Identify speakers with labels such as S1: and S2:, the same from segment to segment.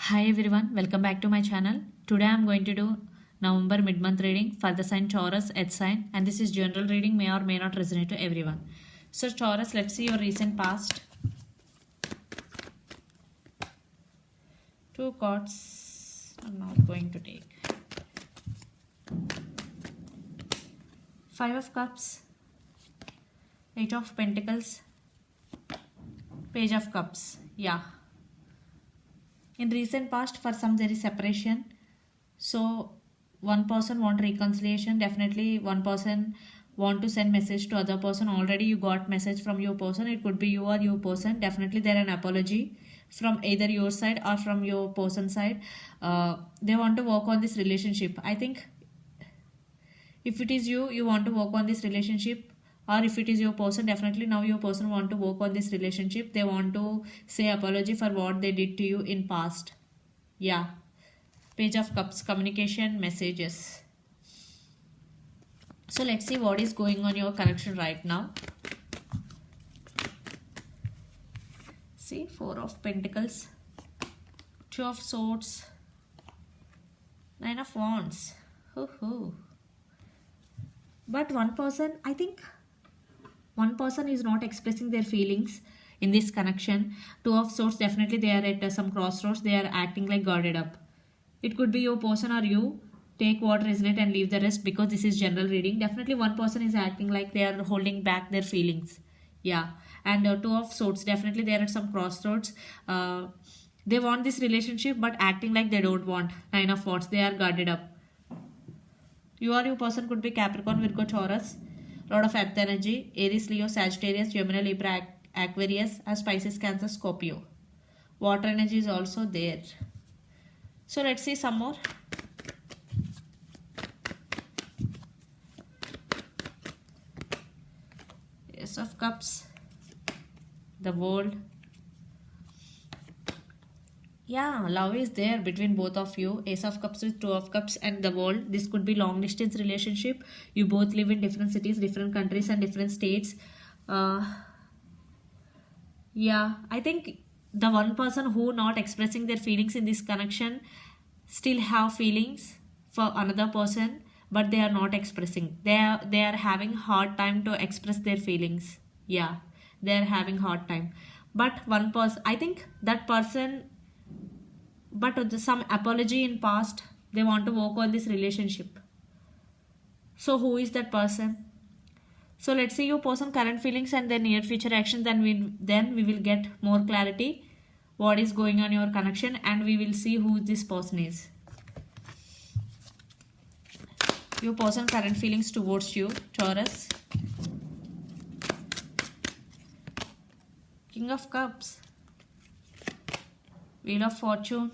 S1: Hi everyone, welcome back to my channel. Today I am going to do November mid-month reading for the sign Taurus, Earth sign, and this is general reading, may or may not resonate to everyone. So Taurus, let's see your recent past. Two cards I'm not going to take. Five of Cups, Eight of Pentacles, Page of Cups. Yeah. In recent past, for some there is separation. So one person want reconciliation. Definitely one person want to send message to other person. Already you got message from your person. It could be you or your person. Definitely there an apology from either your side or from your person side. They want to work on this relationship. I think if it is you want to work on this relationship, or if it is your person, definitely now your person want to work on this relationship. They want to say apology for what they did to you in past. Yeah. Page of Cups, communication, messages. So let's see what is going on your connection right now. See, Four of Pentacles, Two of Swords, Nine of Wands. Hoo-hoo. But one person, I think one person is not expressing their feelings in this connection. Two of Swords, definitely they are at some crossroads. They are acting like guarded up. It could be your person or you. Take what resonate and leave the rest, because this is general reading. Definitely one person is acting like they are holding back their feelings. Yeah. And Two of Swords, definitely they are at some crossroads. They want this relationship but acting like they don't want. Nine of Wands, they are guarded up. You or your person could be Capricorn, Virgo, Taurus. Lot of earth energy. Aries, Leo, Sagittarius, Gemini, Libra, Aquarius, as Pisces, Cancer, Scorpio. Water energy is also there. So let's see some more. Ace of Cups, the World. Yeah, love is there between both of you. Ace of Cups with Two of Cups and the World. This could be long distance relationship. You both live in different cities, different countries and different states. Yeah, I think the one person who not expressing their feelings in this connection still have feelings for another person, but they are not expressing. They are having hard time to express their feelings. Yeah, they are having hard time. But one person, I think that person, but with some apology in past, they want to work on this relationship. So who is that person? So let's see your person current feelings and their near future actions. Then we will get more clarity what is going on your connection, and we will see who this person is. Your person current feelings towards you, Taurus. King of Cups, Wheel of Fortune,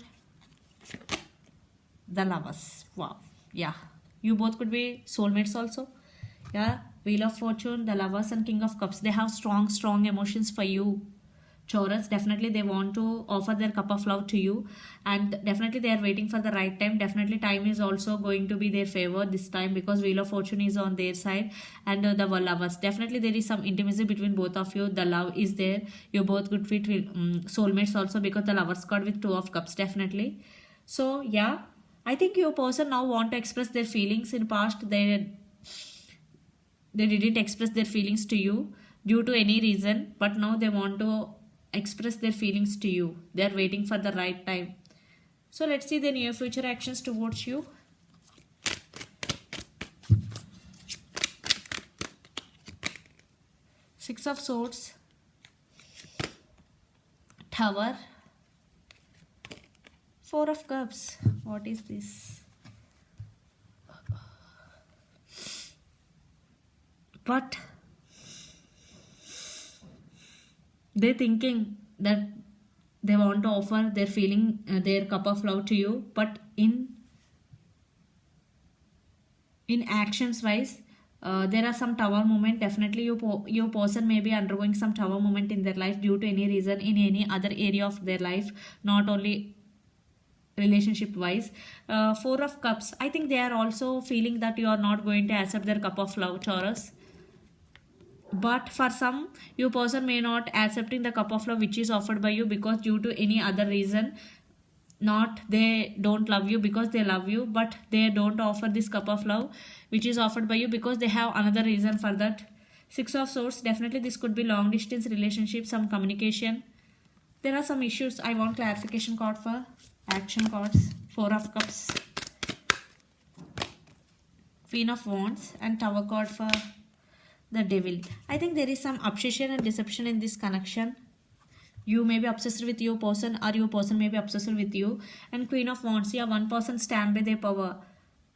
S1: the Lovers. Wow. Yeah, you both could be soulmates also. Yeah, Wheel of Fortune, the Lovers and King of Cups. They have strong emotions for you, Taurus. Definitely they want to offer their cup of love to you, and definitely they are waiting for the right time. Definitely time is also going to be their favor this time, because Wheel of Fortune is on their side, and the Lovers. Definitely there is some intimacy between both of you. The love is there. You both could fit soulmates also, because the Lovers card with Two of Cups. Definitely. So yeah, I think your person now want to express their feelings. In past they didn't express their feelings to you due to any reason, but now they want to express their feelings to you. They are waiting for the right time. So let's see the near future actions towards you. Six of Swords, Tower, Four of Cups. What is this? But they're thinking that they want to offer their feeling, their cup of love to you, but in actions wise, there are some tower moment. Definitely your person may be undergoing some tower moment in their life due to any reason in any other area of their life, not only relationship wise. Four of Cups, I think they are also feeling that you are not going to accept their cup of love, Taurus. But for some, your person may not accepting the cup of love which is offered by you, because due to any other reason not they don't love you, because they love you, but they don't offer this cup of love which is offered by you, because they have another reason for that. Six of Swords, definitely this could be long distance relationship, some communication. There are some issues. I want clarification card for action cards. Four of Cups, Queen of Wands, and Tower card for the Devil. I think there is some obsession and deception in this connection. You may be obsessed with your person, or your person may be obsessed with you. And Queen of Wands, yeah, one person stand by their power.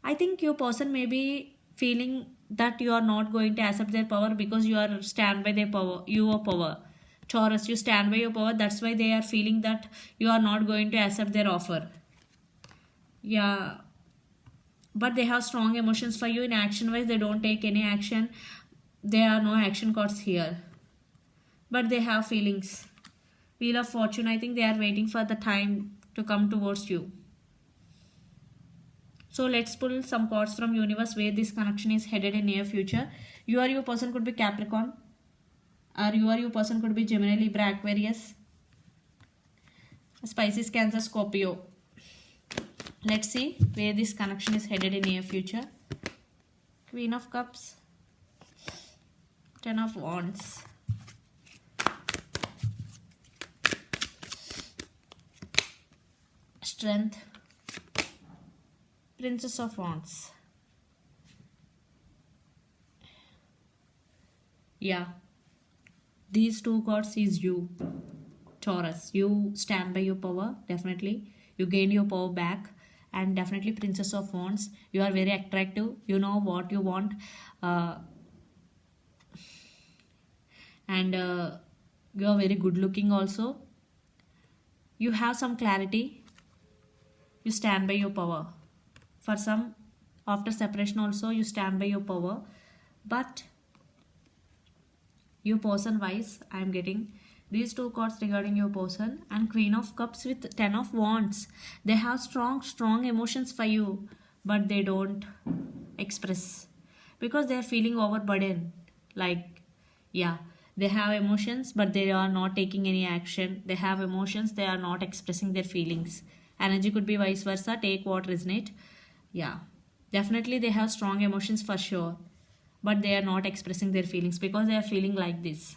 S1: I think your person may be feeling that you are not going to accept their power because you are stand by their power, your power. Taurus, you stand by your power, that's why they are feeling that you are not going to accept their offer. Yeah, but they have strong emotions for you. In action wise, they don't take any action. There are no action cards here, but they have feelings. Wheel of Fortune, I think they are waiting for the time to come towards you. So let's pull some cards from universe where this connection is headed in near future. You or your person could be Capricorn, or you or your person could be Gemini, Libra, Aquarius, Pisces, Cancer, Scorpio. Let's see where this connection is headed in near future. Queen of Cups, Ten of Wands, Strength, Princess of Wands. Yeah, these two cards is you, Taurus. You stand by your power, definitely. You gain your power back, and definitely Princess of Wands. You are very attractive. You know what you want, and you are very good looking also. You have some clarity. You stand by your power. For some, after separation also, you stand by your power. But your person wise, I am getting these two cards regarding your person, and Queen of Cups with Ten of Wands. They have strong emotions for you, but they don't express because they are feeling overburdened. Like, yeah, they have emotions, but they are not taking any action. They have emotions, they are not expressing their feelings. Energy could be vice versa. Take what resonate. Yeah, definitely they have strong emotions for sure, but they are not expressing their feelings because they are feeling like this.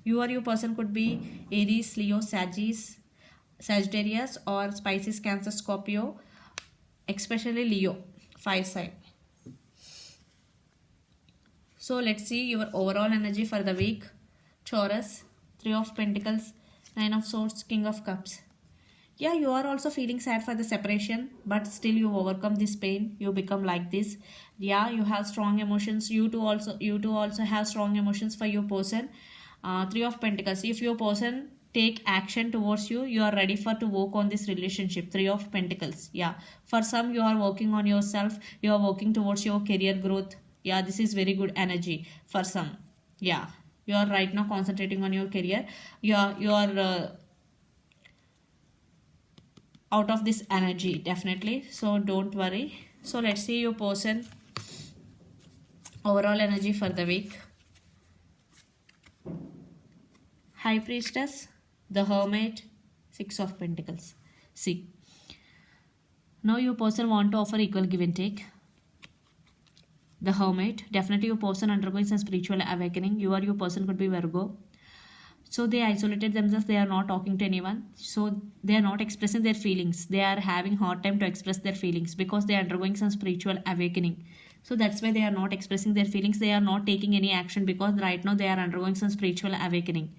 S1: You or your person could be Aries, Leo, Sagittarius, or Pisces, Cancer, Scorpio, especially Leo, 5 side. So let's see your overall energy for the week. Taurus, 3 of Pentacles, 9 of Swords, King of Cups. Yeah, you are also feeling sad for the separation, but still you overcome this pain. You become like this. Yeah, you have strong emotions. You too also have strong emotions for your person. 3 of Pentacles. If your person take action towards you, you are ready for to work on this relationship. 3 of Pentacles. Yeah, for some you are working on yourself. You are working towards your career growth. Yeah, this is very good energy for some. Yeah, you are right now concentrating on your career. You are out of this energy, definitely, so don't worry. So let's see your person overall energy for the week. High Priestess, the Hermit, 6 of Pentacles. See, now your person want to offer equal give and take. The Hermit, definitely your person undergoing some spiritual awakening. You or your person could be Virgo. So they isolated themselves, they are not talking to anyone, so they are not expressing their feelings. They are having hard time to express their feelings because they are undergoing some spiritual awakening. So that's why they are not expressing their feelings. They are not taking any action because right now they are undergoing some spiritual awakening.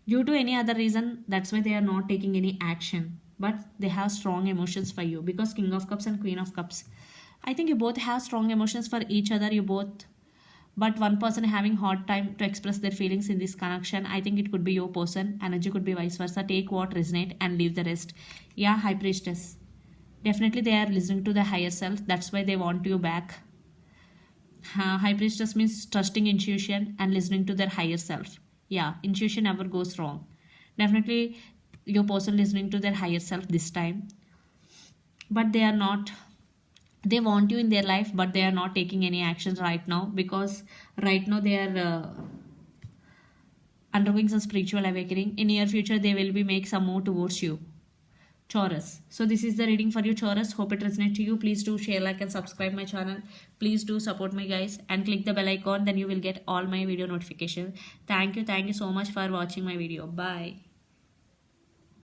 S1: Due to any other reason, that's why they are not taking any action. But they have strong emotions for you because King of Cups and Queen of Cups. I think you both have strong emotions for each other. But one person having hard time to express their feelings in this connection. I think it could be your person. Energy could be vice versa. Take what resonate and leave the rest. Yeah, High Priestess. Definitely they are listening to the higher self. That's why they want you back. High Priestess means trusting intuition and listening to their higher self. Yeah, intuition never goes wrong. Definitely your person listening to their higher self this time. But they are not, they want you in their life, but they are not taking any actions right now because right now they are undergoing some spiritual awakening. In near future, they will be make some move towards you. Taurus. So this is the reading for you, Taurus. Hope it resonates to you. Please do share, like, and subscribe my channel. Please do support me, guys, and click the bell icon. Then you will get all my video notifications. Thank you so much for watching my video. Bye.